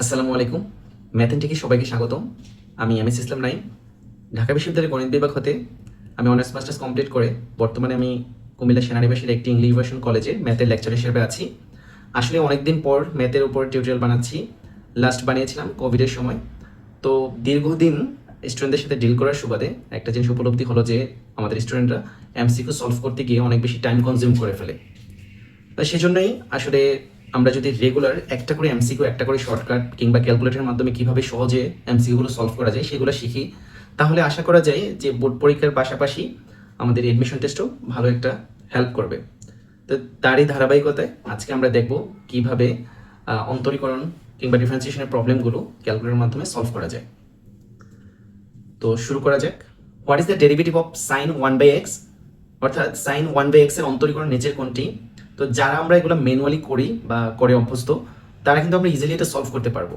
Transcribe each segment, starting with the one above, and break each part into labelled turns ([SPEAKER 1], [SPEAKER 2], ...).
[SPEAKER 1] আসসালামু আলাইকুম। ম্যাথেমেটিকে সবাইকে স্বাগতম। আমি এমএস ইসলাম নাইম। ঢাকা বিশ্ববিদ্যালয়ের গণিত বিভাগ হতে আমি অনার্স মাস্টার্স কমপ্লিট করে বর্তমানে আমি কুমিল্লা সেনানিবাসের একটি ইংলিশ ভার্সন কলেজে ম্যাথের লেকচার হিসেবে আছি। আসলে অনেকদিন পর ম্যাথের উপর টিউটোরিয়াল বানাচ্ছি। লাস্ট বানিয়েছিলাম কোভিডের সময়। তো দীর্ঘদিন স্টুডেন্টদের সাথে ডিল করার সুবাদে একটা জিনিস উপলব্ধি হলো যে আমাদের স্টুডেন্টরা এমসিকিউ সলভ করতে গিয়ে অনেক বেশি টাইম কনজিউম করে ফেলে। সেজন্যই আসলে আমরা যদি রেগুলার একটা করে এমসিকিউ, একটা করে শর্টকাট কিংবা ক্যালকুলেটরের মাধ্যমে কিভাবে সহজে এমসিকিউগুলো সলভ করা যায় সেগুলো শিখি, তাহলে আশা করা যায় যে বোর্ড পরীক্ষার পাশাপাশি আমাদের এডমিশন টেস্টও ভালো একটা হেল্প করবে। তো তারই ধারাবাহিকতায় আজকে আমরা দেখব কিভাবে অন্তরীকরণ কিংবা ডিফারেন্সিয়েশনের প্রবলেমগুলো ক্যালকুলেটরের মাধ্যমে সলভ করা যায়। তো শুরু করা যাক। What is the derivative of sign 1/x, অর্থাৎ সাইন 1/x এর অন্তরীকরণ নিচের কোনটি? তো যারা আমরা এগুলো ম্যানুয়ালি করি বা করে অভ্যস্ত, তারা কিন্তু আমরা ইজিলি এটা সলভ করতে পারবো।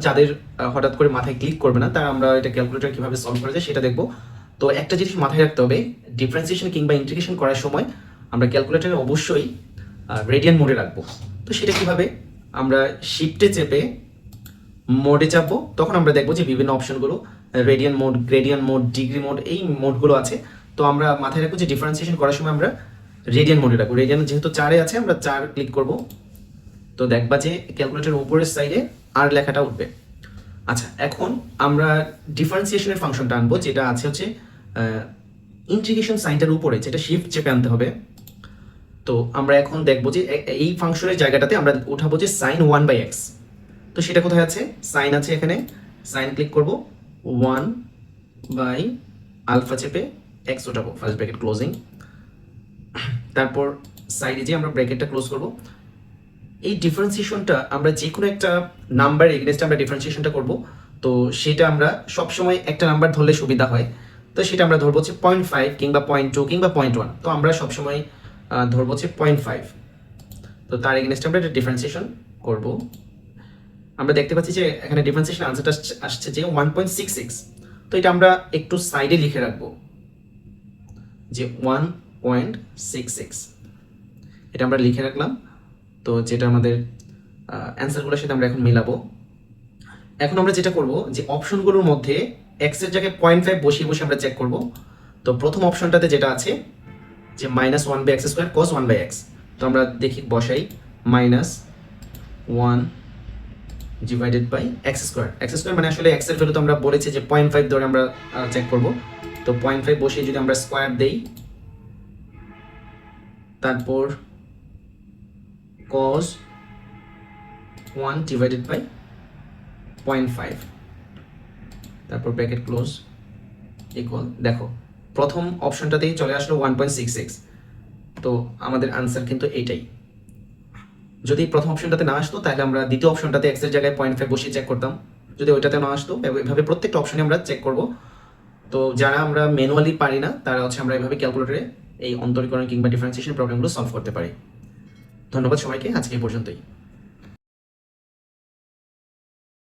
[SPEAKER 1] যাদের হঠাৎ করে মাথায় ক্লিক করবে না, তারা আমরা এটা ক্যালকুলেটর কিভাবে সলভ করা যায় সেটা দেখবো। তো একটা জিনিস মাথায় রাখতে হবে, ডিফারেন্সিয়েশন কিংবা ইন্টিগ্রেশন করার সময় আমরা ক্যালকুলেটরে অবশ্যই রেডিয়ান মোডে রাখবো। তো সেটা কিভাবে? আমরা শিফটে চেপে মোডে চাপবো, তখন আমরা দেখবো যে বিভিন্ন অপশনগুলো radian mode, gradient mode, degree mode, এই মোডগুলো আছে। তো আমরা মাথায় রাখবো যে ডিফারেন্সিয়েশন করার সময় আমরা রেডিয়ান মোডে রাখবো। রেডিয়ান যেহেতু 4-এ আছে, আমরা 4 ক্লিক করব। তো দেখবা যে ক্যালকুলেটরের উপরের সাইডে আর লেখাটা উঠবে। আচ্ছা, এখন আমরা ডিফারেন্সিয়েশনের ফাংশনটা আনবো, যেটা আছে হচ্ছে ইন্টিগ্রেশন সাইনটার উপরে, যেটা শিফট চেপে আনতে হবে। তো আমরা এখন দেখবো যে এই ফাংশনের জায়গাটাতে আমরা উঠাবো যে সাইন 1/x। তো সেটা কোথায় আছে? সাইন আছে এখানে, সাইন ক্লিক করব, 1 আলফা চেপে এক্স উঠাবো, ফার্স্ট ব্র্যাকেট ক্লোজিং। তারপর সাইডে যে আমরা ব্র্যাকেটটা ক্লোজ করব। এই ডিফারেন্সিয়েশনটা আমরা যে কোনো একটা নাম্বার এগেনস্টে আমরা ডিফারেন্সিয়েশনটা করব। তো সেটা আমরা সবসময় একটা নাম্বার ধরলে সুবিধা হয়। তো সেটা আমরা ধরবো হচ্ছে 0.5 কিংবা 0.2 কিংবা 0.1। তো আমরা সবসময় ধরবো হচ্ছে 0.5। তো তার এগেনস্টে আমরা এটা ডিফারেন্সিয়েশন করব। আমরা দেখতে পাচ্ছি যে এখানে ডিফারেন্সিয়েশন আনসারটা আসছে যে 1.66। তো এটা আমরা একটু সাইডে লিখে রাখবো যে 1.66, এটা আমরা লিখে রাখলাম। তো যেটা আমাদের অ্যান্সারগুলোর সাথে আমরা এখন মিলাবো। এখন আমরা যেটা করব যে অপশনগুলোর মধ্যে এক্স এর জায়গায় 0.5 বসিয়ে বসে আমরা চেক করব। তো প্রথম অপশনটাতে যেটা আছে যে -1/x² cos 1/x, তো আমরা দেখি বসাই -1 ডিভাইডেড বাই x² মানে আসলে x এর ভ্যালু তো আমরা বলেছি যে 0.5 ধরে আমরা চেক করব। তো 0.5 বসিয়ে যদি আমরা স্কয়ার দেই, তারপর cos 1 ডিভাইডেড বাই 0.5, তারপর ব্র্যাকেট ক্লোজ ইকুয়াল, দেখো প্রথম অপশনটাতেই চলে আসলো 1.66। তো আমাদের আনসার কিন্তু এইটাই। যদি প্রথম অপশনটাতে না আসতো, তাহলে আমরা দ্বিতীয় অপশনটাতে এক্স এর জায়গায় 0.5 বসিয়ে চেক করতাম। যদি ওইটাতে না আসতো, এভাবে প্রত্যেকটা অপশনে আমরা চেক করব। তো যারা আমরা ম্যানুয়ালি পারি না, তারা হচ্ছে আমরা এভাবে ক্যালকুলেটরে এই অন্তরীকরণ কিংবা ডিফারেন্সিয়েশন প্রবলেমগুলো সলভ করতে পারি। ধন্যবাদ সবাইকে, আজকে এই পর্যন্তই।